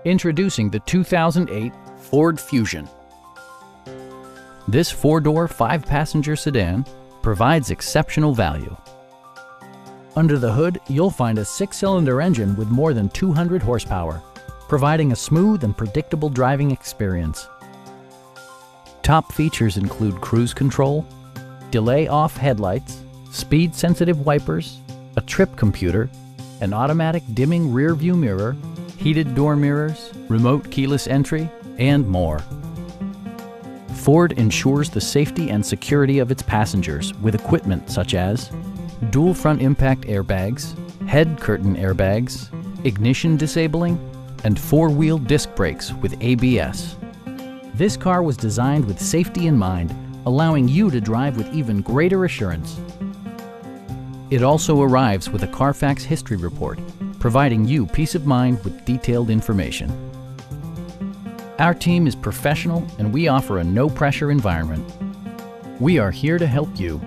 Introducing the 2008 Ford Fusion. This four-door, five-passenger sedan provides exceptional value. Under the hood, you'll find a six-cylinder engine with more than 200 horsepower, providing a smooth and predictable driving experience. Top features include cruise control, delay-off headlights, speed-sensitive wipers, a trip computer, an automatic dimming rear-view mirror, heated door mirrors, remote keyless entry, and more. Ford ensures the safety and security of its passengers with equipment such as dual front impact airbags, head curtain airbags, ignition disabling, and four-wheel disc brakes with ABS. This car was designed with safety in mind, allowing you to drive with even greater assurance. It also arrives with a Carfax history report, providing you peace of mind with detailed information. Our team is professional and we offer a no-pressure environment. We are here to help you.